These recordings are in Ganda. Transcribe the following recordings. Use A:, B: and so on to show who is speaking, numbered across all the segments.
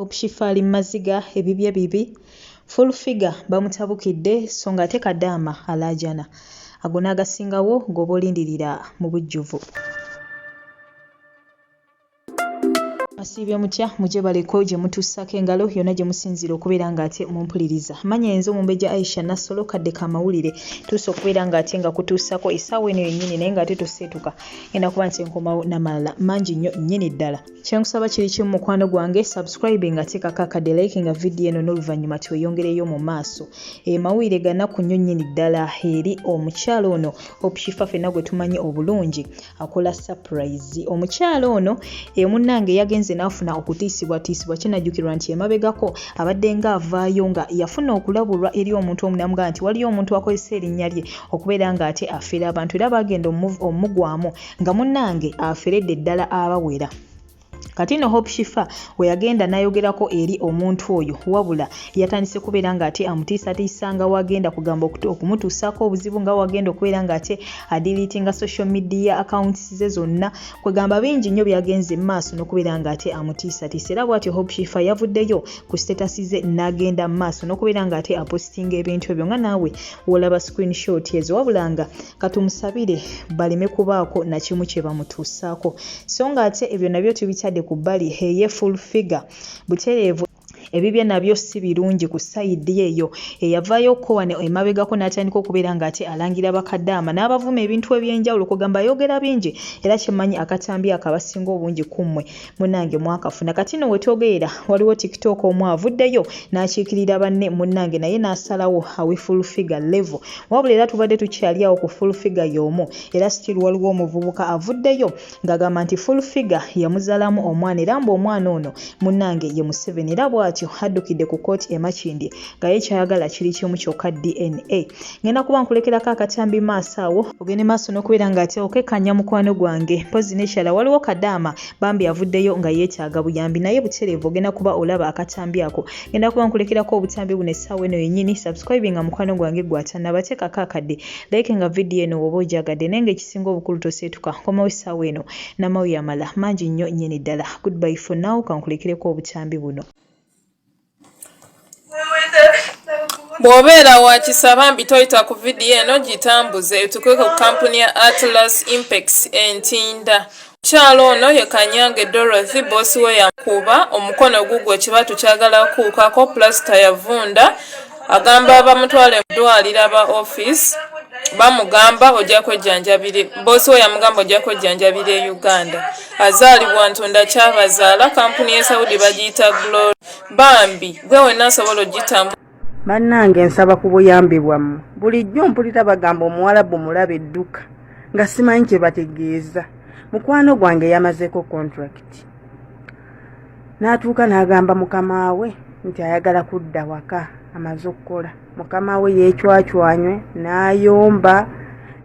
A: Shifah ali mumaziga ebibye bibi full figure bamutabukidde so nga ate kadaama alaajana ago n'agasingawo goba olindirira mu bujjuvu. Masibye mutya muje baleko gye mutussako engalo yonna gye musinzira okubeera nga ate mumpuliriza. Manya enzo Mumbejja Aisha Nassolo kadde kamawulire tuusa okubeera nga ate nga kutuusako essaawa eno yennyini naye nga ate toseetuka ngenda kuba nti enkomawo n'amalala mangi nnyo nnyini ddala. Kyenkusaba kiri kimu mukwano gwange subscribe nga teekako akadde like nga vidiyo eno n'oluvannyuma tweyongereyo mu maaso. Mawulire ganaku nnyo nnyini ddala eri omukyalo ono Shifah ffenna gwe tumanyi obulungi akola surprise. Omukyalo ono munnange yagenze n'afuna okutiisibwatiisibwa kinajjukirwa nti emabegako abadde nga avaayo nga yafuna okulabulwa eri omuntu omunamuga nti waliyo omuntu akozesa erinnya lye okubeera nga ate afera abantu era bagenda omugwamu nga munnange aferedde ddala abawera. Kati no Shifah we yagenda nayogerako eri omuntu oyo wabula yatandise kubeera nga ate amutiisatiisa nga wagenda kugamba okumutuusaako obuzibu nga wagenda okubeera nga ate adilitinga social media accounts ze zonna kwegamba bingi nnyo byagenze mu maaso n'okubeera nga ate amutiisatiisa era bw'atyo Shifah yavuddeyo ku status ze n'agenda mu maaso n'okubeera nga ate apostinga ebintu ebyo nga naawe wolaba screenshot ezo wabula nga katumusabire baleme kubaako na kimu kye bamutuusaako so nga ate ebyo nabyo tubitadde ku bbali eye full figure butereevu ebibye nabyo si birungi ku sayidi eyo eyavaayo kowane emabegako n'atandika okubeera nga ate alangira bakadaama n'abavuma ebintu ebyenjawulo kugamba ayogera bingi era kyemmanyi akatambi akabasinga obungi kummwe munnange mwakafuna. Kati no wetwogerera waliwo tiktok omu avuddeyo n'akiikirira banne munnange naye n'asalawo awe full figure level wabula era tubadde tukyali awo ku full figure y'omu era still waliwo omuvubuka avuddeyo ng'agamba nti full figure yamuzaalamu omwana era mbu omwana ono munnange ye Museveni era bw'atyo haddukidde ku kooti emakindye nga ye kyayagala kiri kimu kyokka DNA. Ngenda kuba nkulekerako akatambi maaso awo ogende maaso n'okubeera nga ate okekanya mukwano gwange mpozi nekyala waliwo kadaama bambi avuddeyo nga yeetaaga buyambi naye butereevu ogenda kuba olaba akatambi ako. Ngenda kuba nkulekerako obutambi buno essaawa eno yennyini subscribe nga mukwano gwange gwatannaba teekako akadde like nga vidiyo eno woba ogyagadde naye nga ekisinga obukulu toseetuka komawo essaawa eno n'amawulire amala mangi nnyo nnyini ddala. Goodbye for now kankulekereko obutambi buno.
B: Bw'obeera wakisaba mbi toyita ku vidiyo eno gitambuze etukweko ku kampuni ya Atlas Impex Entinda. Mukyalo ono ye Kanyange Dorothy boosi we yakuba omukono gugwe kibatu kyagala kuukako plasita yavunda agamba bamutwale mu ddwaliro aba office bamugamba ojja kwejjanjabire boosi we yamugamba ojja kwejjanjabire e Uganda. Azaalibwa Ntunda Kyabazaala kampuni ya Saudi bagiyita Glory. Bambi gwe wenna asobola ogitambula.
C: Bannange nsaba ku buyambi bwammwe. Bulijjo mpulira bagamba Omuwarabu mulaba edduka nga simanyi kye bategeeza. Mukwano gwange yamazeeko contract. N'atuuka n'agamba mukama we nti ayagala kudda waka amaze okukola. Mukama we yeecwacwanywe n'ayomba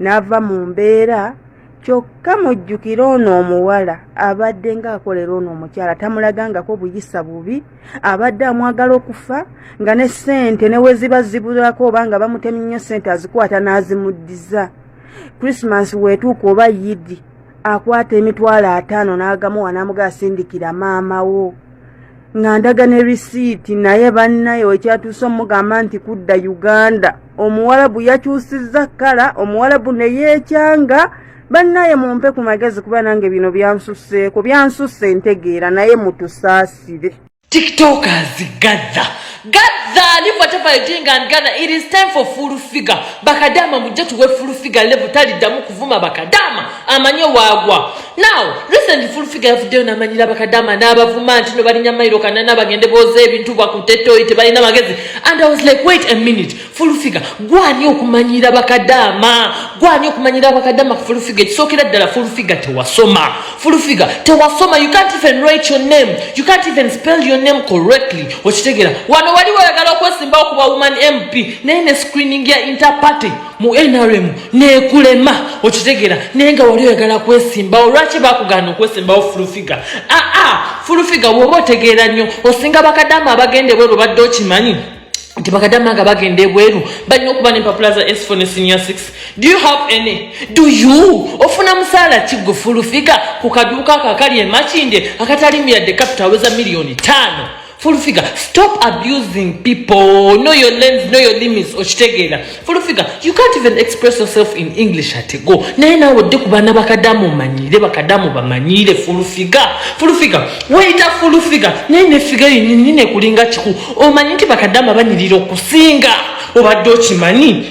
C: n'ava mu mbeera kyokka mujjukira ono omuwala abadde ng'akolera ono omukyala tamulagangako buyisa bubi abadde amwagala okufa nga ne ssente ne we ziba zibulako oba nga bamutemye nnyo ssente azikwata n'azimuddiza. Christmas weetuuka oba yidi akwata emitwalo 5 n'agamuwa n'amuga asindikira maama wo nga ndaga ne risiiti naye bannaye ekyatuuse omugamba nti kudda Uganda. Omuwalabu yakyusizza kkala omuwalabu ne yeekyanga. Bannaye mumpe ku magezi kuba nange bino byansusseeko byansusse ntegeera naye mutusaasire.
D: TikTokers Gaza, leave whatever you're doing and Ghana. It is time for full figure. Bakadama mujja tuwe full figure level taliddamu kuvuma bakadama amanyo wagwa. Now, recently full figure yavuddeyo n'amanyira bakadama n'abavuma nti no balinya mayiro kanana bagende booza ebintu bakutettoyi tebalina magezi. And I was like, wait a minute, full figure gwani okumanyira bakadama full figure kisookera ddala full figure tewasoma. Full figure tewasoma, you can't even write your name, you can't even spell your name correctly. Okitegera wano wali wayagala okwesimbawo ku woman MP naye ne screening ya interparty mu NRM nekulema. Okitegera naye nga wali oyagala kwesimbawo lwaki bakugana okwesimbawo full figure? Full figure woba otegeera nnyo osinga bakadama abagende bweru badde okimanyi nti bakadama nga bagende bweru balina okuba n'empapula za S4 ne senior 6. Do you have any? Do you? Ofuna musaala kigwe full figure ku kaduuka akakali emakinde akatali myadde capital aweza $5 million. full figure. Stop abusing people. Know your lens, know your limits. Ochitegera. Full figure. You can't even express yourself in English at go. Naina wode kubana bakadamu manyire bakadamu bamanyire full figure. Full figure. Wait a full figure. Nene figure nine kulinga chiku. Omanyi nti bakadamu banyiriro kusinga. Obadde okimanyi.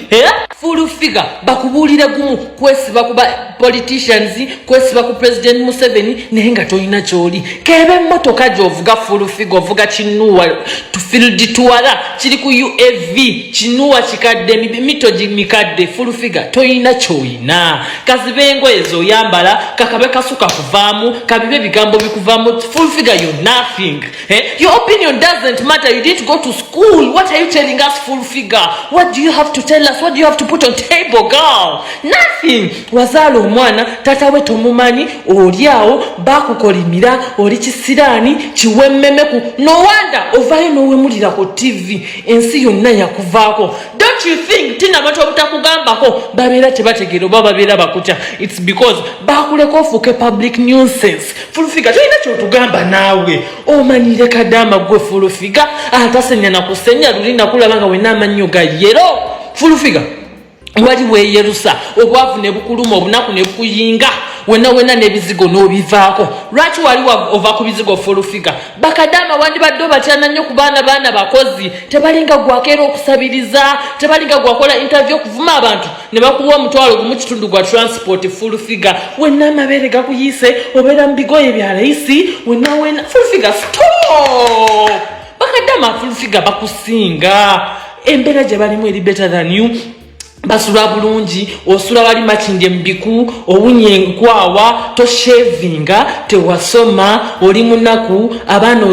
D: Full figure. Bakubulira gumu kwesiba kuba politicians, kwesiba ku President Museveni nenga toyina choli. Kebe motoka jovuga full figure vuga chinuwa to field tuwala chiri ku UAV chinuwa chikadde mitoji mikadde full figure toyina choyina. Kazibengo ezo yambala kakabe kasuka kuvamu kabibe bigambo bikuvamu full figure you're nothing. Your opinion doesn't matter. You didn't go to school. What are you telling us full figure? What do you have to tell us? What do you have to put on table, girl? Nothing. Wazalo omwana tata we tomumanyi oliawo bakukolimira oli kisirani chiwemmemeku. No wonder ovayo nowemulira ku TV ensi yonna yakuvaako. Don't you think tina bato obutakugambako babeera tebategeera oba babeera bakutya? It's because bakuleko ofuuke public nuisance. Full figure tolina kyotugamba naawe omanyire kadama gwe full figure atasenya na kusenya lulina kulaba nga wena amanyo ga yero. Full figure wali weyerusa obwavu ne bukuluma obunaku ne bukuyinga wena nebizigo nobivaako. Lwaki wali ova ku bizigo full figure? Bakadama wandi baddo batyana nnyo ku baana bakozi tebalinga gwakeera okusabiriza tebalinga gwakola interview okuvuma abantu ne bakuwa omutwalo gumu kitundu gwa transport full figure wena amabere gakuyise obeera mu bigoye bya layisi wena full figure. Stop. Bakadama full figure bakusinga embeera gye balimu eri better than you. Basula bulungi osula wali makinde mbiku owunye nkwawa to shavinga tewasoma oli munaku abaana